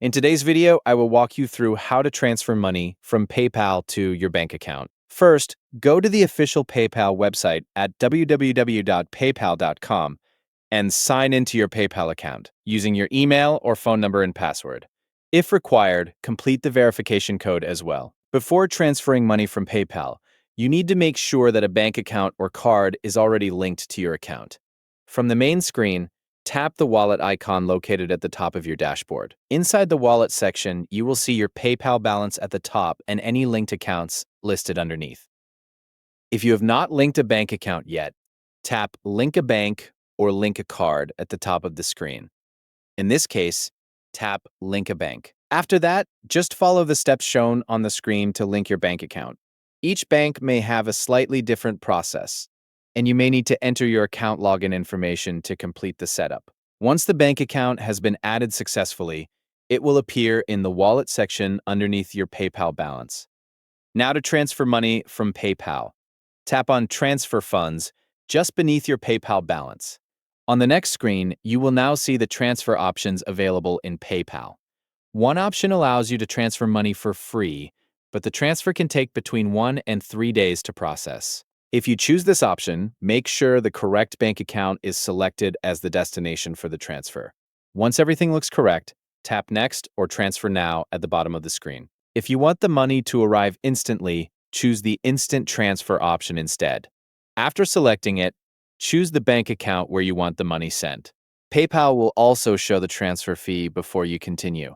In today's video, I will walk you through how to transfer money from PayPal to your bank account. First, go to the official PayPal website at www.paypal.com and sign into your PayPal account using your email or phone number and password. If required, complete the verification code as well. Before transferring money from PayPal, you need to make sure that a bank account or card is already linked to your account. From the main screen, tap the wallet icon located at the top of your dashboard. Inside the wallet section, you will see your PayPal balance at the top and any linked accounts listed underneath. If you have not linked a bank account yet, tap Link a Bank or Link a Card at the top of the screen. In this case, tap Link a Bank. After that, just follow the steps shown on the screen to link your bank account. Each bank may have a slightly different process, and you may need to enter your account login information to complete the setup. Once the bank account has been added successfully, it will appear in the wallet section underneath your PayPal balance. Now to transfer money from PayPal. Tap on Transfer Funds just beneath your PayPal balance. On the next screen, you will now see the transfer options available in PayPal. One option allows you to transfer money for free, but the transfer can take between 1 and 3 days to process. If you choose this option, make sure the correct bank account is selected as the destination for the transfer. Once everything looks correct, tap Next or Transfer Now at the bottom of the screen. If you want the money to arrive instantly, choose the Instant Transfer option instead. After selecting it, choose the bank account where you want the money sent. PayPal will also show the transfer fee before you continue.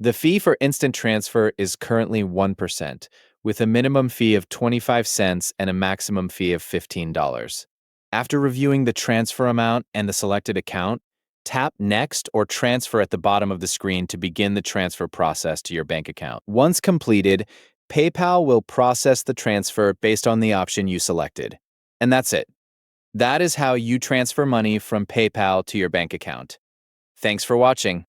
The fee for instant transfer is currently 1%, with a minimum fee of 25 cents and a maximum fee of $15. After reviewing the transfer amount and the selected account, tap Next or Transfer at the bottom of the screen to begin the transfer process to your bank account. Once completed, PayPal will process the transfer based on the option you selected. And that's it. That is how you transfer money from PayPal to your bank account. Thanks for watching.